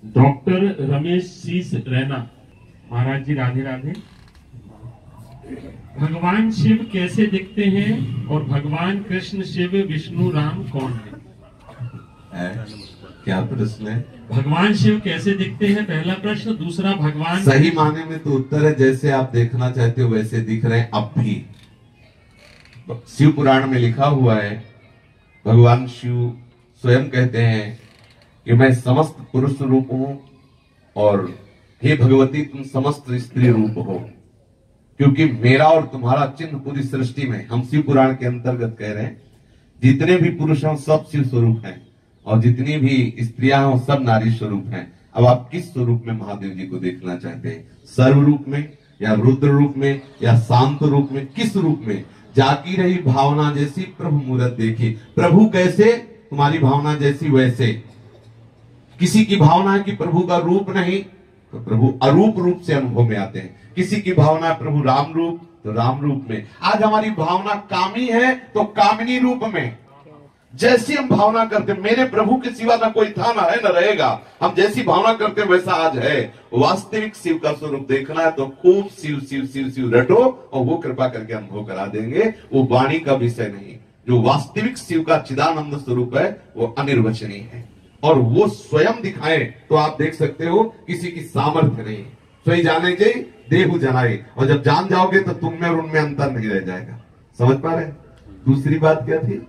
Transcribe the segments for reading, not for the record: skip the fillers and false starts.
Doctor Ramesh शीस रैना। महाराज जी राधे राधे। भगवान शिव कैसे दिखते हैं और भगवान कृष्ण शिव विष्णु राम कौन है? क्या प्रश्न है? भगवान शिव कैसे दिखते हैं पहला प्रश्न। दूसरा, भगवान सही माने में तो उत्तर है जैसे आप देखना चाहते हो वैसे दिख रहे हैं अब भी। शिव पुराण में लिखा हुआ है, भगवान शिव स्वयं कहते हैं कि मैं समस्त पुरुष रूप हूं और हे भगवती तुम समस्त स्त्री रूप हो, क्योंकि मेरा और तुम्हारा चिन्ह पूरी सृष्टि में, हम शिव पुराण के अंतर्गत कह रहे हैं, जितने भी पुरुष हैं सब शिव स्वरूप हैं और जितनी भी स्त्रियां हैं सब नारी स्वरूप हैं। अब आप किस स्वरूप में महादेव जी को देखना चाहते हैं? सर्व रूप में या रुद्र रूप में या शांत रूप में? किस रूप में? जाकी रही भावना जैसी प्रभु मूरत देखी। प्रभु कैसे? तुम्हारी भावना जैसी वैसे। किसी की भावना है कि प्रभु का रूप नहीं, तो प्रभु अरूप रूप से अनुभव में आते हैं। किसी की भावना है प्रभु राम रूप, तो राम रूप में। आज हमारी भावना कामी है तो कामिनी रूप में। जैसी हम भावना करते, मेरे प्रभु के सिवा ना कोई था ना है ना रहेगा, हम जैसी भावना करते वैसा आज है। वास्तविक शिव का स्वरूप देखना है तो खूब शिव शिव शिव शिव रटो और वो कृपा करके अनुभव करा देंगे। वो वाणी का विषय नहीं, जो वास्तविक शिव का चिदानंद स्वरूप है वो अनिर्वचनीय है और वो स्वयं दिखाए तो आप देख सकते हो किसी की सामर्थ्य नहीं। स्वयं जाने जे देहु जनाए, और जब जान जाओगे तो तुम में और उनमें अंतर नहीं रह जाएगा। समझ पा रहे? दूसरी बात क्या थी?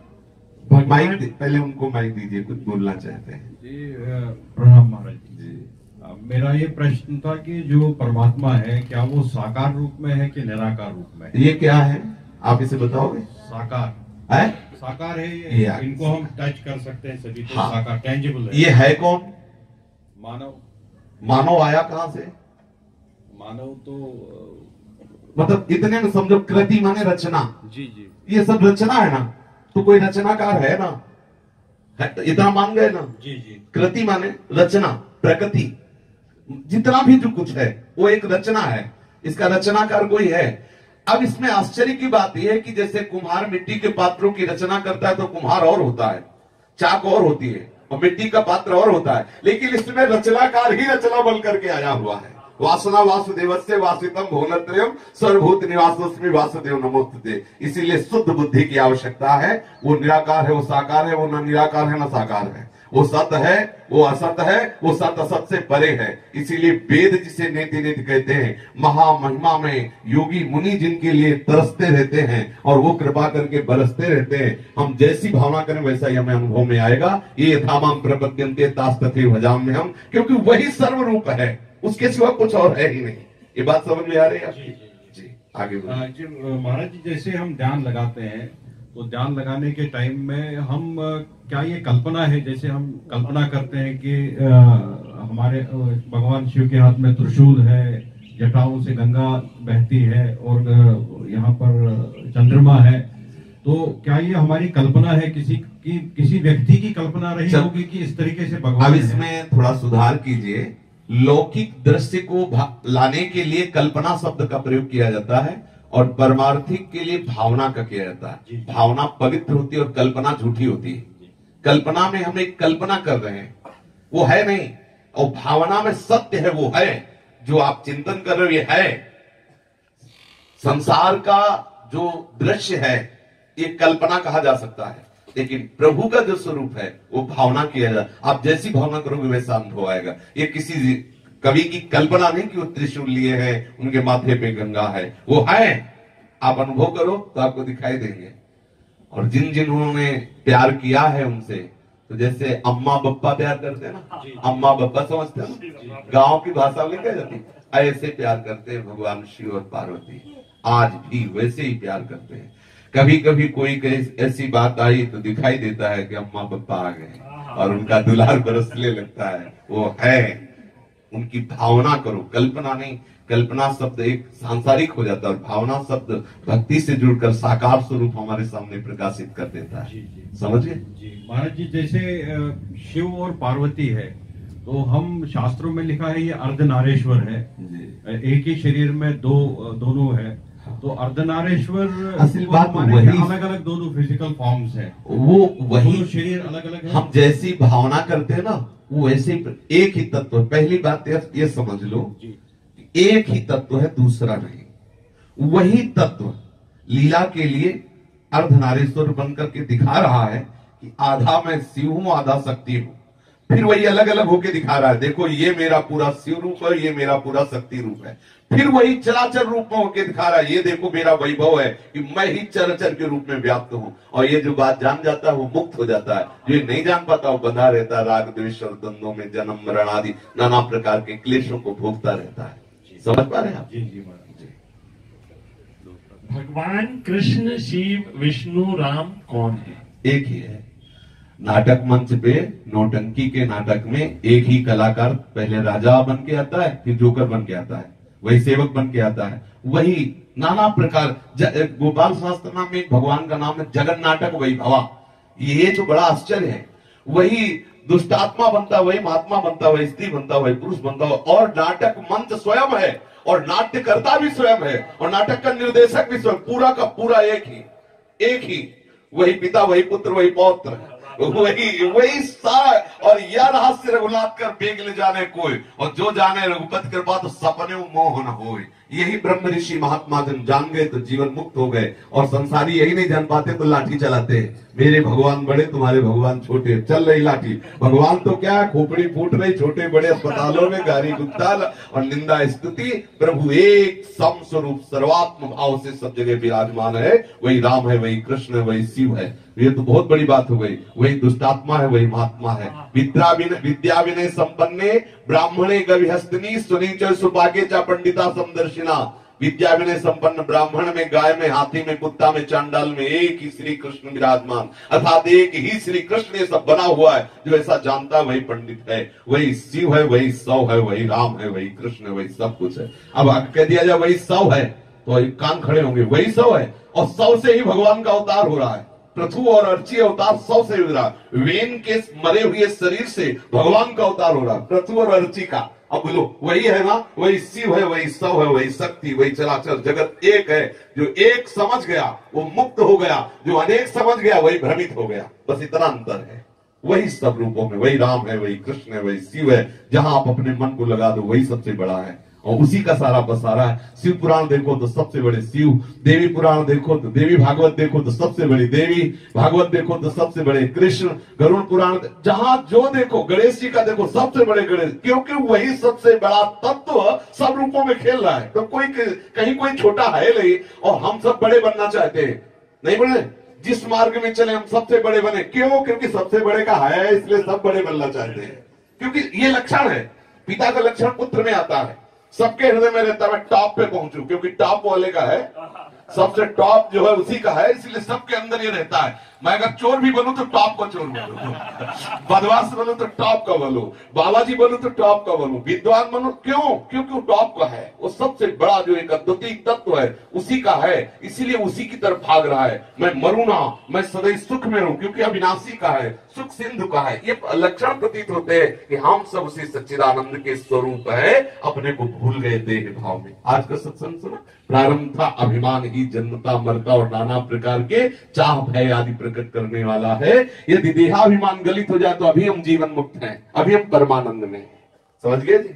माइक पहले उनको माइक दीजिए, कुछ बोलना चाहते हैं जी। प्रणाम महाराज जी। मेरा ये प्रश्न था कि जो परमात्मा है क्या वो साकार रूप में है कि निराकार रूप में? ये क्या है आप इसे बताओगे? साकार है, साकार है ये, इनको हम टच कर सकते हैं सभी को। हाँ। साकार टेंजिबल है। ये है कौन? मानव। मानव आया कहां से? मानव तो मतलब इतने में समझो, कृति माने रचना। जी जी। ये सब रचना है ना, तो कोई रचनाकार है ना, है, इतना मान गए ना? जी जी। कृति माने रचना, प्रकृति, जितना भी जो कुछ है वो एक रचना है। इसका रचनाकार कोई है। अब इसमें आश्चर्य की बात यह है कि जैसे कुम्हार मिट्टी के पात्रों की रचना करता है तो कुम्हार और होता है, चाक और होती है और मिट्टी का पात्र और होता है, लेकिन इसमें रचनाकार ही रचना बन करके आया हुआ है। वासना वासुदेवस्य वासितम भुवनत्रयम् सर्वभूत निवासोऽस्मि वासुदेव नमोस्तुते। इसीलिए शुद्ध बुद्धि की आवश्यकता है। वो निराकार है, वो साकार है, वो न निराकार है न साकार है, वो सत है, वो असत है, वो सत असत से परे है। इसीलिए वेद जिसे नेति नेति कहते हैं, महामहिमा में योगी मुनि जिनके लिए तरसते रहते हैं और वो कृपा करके बरसते रहते हैं। हम जैसी भावना करें वैसा ही हमें अनुभव में आएगा। ये यथामाम प्रपद्यन्ते तास्तथे भजाम्य हम, क्योंकि वही सर्व रूप है, उसके सिवा कुछ और है ही नहीं। ये बात समझ में आ रही है आपकी? जी आगे जी महाराज जी, जैसे हम ध्यान लगाते हैं तो ध्यान लगाने के टाइम में हम क्या ये कल्पना है, जैसे हम कल्पना करते हैं कि हमारे भगवान शिव के हाथ में त्रिशूल है, जटाओं से गंगा बहती है और यहाँ पर चंद्रमा है, तो क्या ये हमारी कल्पना है, किसी व्यक्ति की कल्पना रही होगी कि इस तरीके से भगवान? अब इसमें थोड़ा सुधार कीजिए। लौकिक दृश्य को लाने के लिए कल्पना शब्द का प्रयोग किया जाता है और परमार्थिक के लिए भावना का किया जाता है। भावना पवित्र होती है और कल्पना झूठी होती है। कल्पना में हम एक कल्पना कर रहे हैं, वो है नहीं, और भावना में सत्य है, वो है जो आप चिंतन कर रहे हो, ये है। संसार का जो दृश्य है ये कल्पना कहा जा सकता है, लेकिन प्रभु का जो स्वरूप है वो भावना किया जाए। आप जैसी भावना करोगे वैसा अनुभव आएगा। ये किसी कवि की कल्पना नहीं कि वो त्रिशूल लिए हैं, उनके माथे पे गंगा है, वो है। आप अनुभव करो तो आपको दिखाई देंगे। और जिन्होंने प्यार किया है उनसे, तो जैसे अम्मा बप्पा प्यार करते हैं ना, अम्मा बप्पा समझते हैं ना, गांव की भाषा में क्या जाती, ऐसे प्यार करते हैं भगवान शिव और पार्वती। आज भी वैसे ही प्यार करते हैं। कभी कभी कोई ऐसी बात आई तो दिखाई देता है कि अम्मा बप्पा आ गए और उनका दुलार बरसने लगता है। वो है, उनकी भावना करो, कल्पना नहीं। कल्पना शब्द एक सांसारिक हो जाता है और भावना शब्द भक्ति से जुड़कर साकार स्वरूप हमारे सामने प्रकाशित कर देता है। समझिए जी महाराज जी, जैसे शिव और पार्वती है तो हम शास्त्रों में लिखा है ये अर्धनारेश्वर है, एक ही शरीर में दोनों है, तो अर्धनारेश्वर असल बात वही, अलग अलग दोनों फिजिकल फॉर्म्स है, वो वही शरीर अलग अलग है। हम जैसी भावना करते हैं ना वो वैसे ही एक ही तत्व है। पहली बात ये समझ लो, एक ही तत्व है, दूसरा नहीं। वही तत्व लीला के लिए अर्धनारीश्वर बनकर के दिखा रहा है कि आधा मैं शिव हूं, आधा शक्ति हूं। फिर वही अलग अलग होके दिखा रहा है, देखो ये मेरा पूरा शिव रूप है, ये मेरा पूरा शक्ति रूप है। फिर वही चराचर रूप में होके दिखा रहा है, ये देखो मेरा वैभव है कि मैं ही चराचर के रूप में व्याप्त हूं। और ये जो बात जान जाता है वो मुक्त हो जाता है, जो ये नहीं जान पाता वो बंधा रहता है राग द्वेष और द्वंद्वों में, जन्म मरण आदि नाना प्रकार के क्लेशों को भोगता रहता है। समझ पा रहे हैं आप? जी जी महाराज। भगवान कृष्ण शिव विष्णु राम कौन है? एक ही है। नाटक मंच पे नौटंकी के नाटक में एक ही कलाकार पहले राजा बन के आता है, फिर जोकर बन के आता है, वही सेवक बन के आता है, वही नाना प्रकार। गोपाल शास्त्र नाम में भगवान का नाम है जगन नाटक वही भवा। ये तो बड़ा आश्चर्य है। वही दुष्टात्मा बनता, वही महात्मा बनता, वही स्त्री बनता, वही पुरुष बनता, और नाटक मंच स्वयं है, और नाट्यकर्ता भी स्वयं है, और नाटक का निर्देशक भी स्वयं, पूरा का पूरा एक ही वही पिता, वही पुत्र, वही पौत्र, वही सारा। और यह रहस्य रघुनाथ कर बेग ले जाने कोई, और जो जाने रघुपति कृपा तो सपने मोह न होए। यही ब्रह्म ऋषि महात्मा जन जान गए तो जीवन मुक्त हो गए, और संसारी यही नहीं जान पाते तो लाठी चलाते, मेरे भगवान बड़े तुम्हारे भगवान छोटे, चल रही लाठी। भगवान तो क्या है, खोपड़ी फूट रही, छोटे बड़े अस्पतालों में गारी गुत्ताल और निंदा स्तुति। प्रभु एक सम स्वरूप सर्वात्म भाव से सब जगह विराजमान है, वही राम है, वही कृष्ण है, वही शिव है। ये तो बहुत बड़ी बात हो गई। वही दुष्टात्मा है, वही महात्मा है। विद्या विनय संपन्ने ब्राह्मणे गविहस्तनी सुनीच सुपाके चा पंडिता समदर्शिना। विद्या विनय संपन्न ब्राह्मण में, गाय में, हाथी में, कुत्ता में, चांडाल में एक ही श्री कृष्ण विराजमान, अर्थात एक ही श्री कृष्ण ये सब बना हुआ है। जो ऐसा जानता है वही पंडित है, वही शिव है, वही सौ है, वही राम है, वही कृष्ण है, वही सब कुछ है। अब कह दिया जाए वही सौ है तो कान खड़े होंगे, वही सौ है, और सौ से ही भगवान का अवतार हो रहा है। पृथु और अर्ची अवतार सौ से हो रहा है। वेन के मरे हुए शरीर से भगवान का अवतार हो रहा है, पृथु और अर्ची का। अब बोलो वही है ना, वही शिव है, वही सौ है, वही शक्ति, वही चराचर जगत एक है। जो एक समझ गया वो मुक्त हो गया, जो अनेक समझ गया वही भ्रमित हो गया। बस इतना अंतर है। वही सब रूपों में वही राम है, वही कृष्ण है, वही शिव है। जहां आप अपने मन को लगा दो वही सबसे बड़ा है, और उसी का सारा बसारा है। शिव पुराण देखो तो सबसे बड़े शिव, देवी पुराण देखो तो देवी, भागवत देखो तो सबसे बड़ी देवी, भागवत देखो तो सबसे बड़े कृष्ण, गरुड़ पुराण जहां जो देखो, गणेश जी का देखो सबसे बड़े गणेश, क्योंकि वही सबसे बड़ा तत्व सब रूपों में खेल रहा है। तो कोई कहीं कोई छोटा है नहीं, और हम सब बड़े बनना चाहते हैं, नहीं बने। जिस मार्ग में चले हम सबसे बड़े बने, क्यों? क्योंकि सबसे बड़े का है, इसलिए सब बड़े बनना चाहते हैं। क्योंकि ये लक्षण है, पिता का लक्षण पुत्र में आता है। सबके हृदय में रहता है मैं टॉप पे पहुंचू, क्योंकि टॉप वाले का है, सबसे टॉप जो है उसी का है, इसलिए सबके अंदर ये रहता है। मैं अगर चोर भी बनूं तो टॉप का चोर बनूं, बदमाश बनूं तो टॉप का बनूं, बालाजी बनूं तो टॉप का बनूं, विद्वान बनूं, क्यों? क्योंकि वो टॉप का है, वो सबसे बड़ा जो एक अद्वितीय तत्व है उसी का है, इसीलिए उसी की तरफ भाग रहा है। मैं मरूं ना, मैं सदैव सुख में रहूं, क्योंकि अविनाशी का है, सुख सिंधु का है। ये लक्षण प्रतीत होते हैं कि हम सब उसी सच्चिदानंद के स्वरूप है, अपने को भूल गए देह भाव में। आज का सत्संग सुना, प्रारंभ था अभिमान ही जन्मता मरता और नाना प्रकार के चाह भय आदि प्रकट करने वाला है। यदि देहाभिमान गलित हो जाए तो अभी हम जीवन मुक्त हैं, अभी हम परमानंद में। समझ गए जी?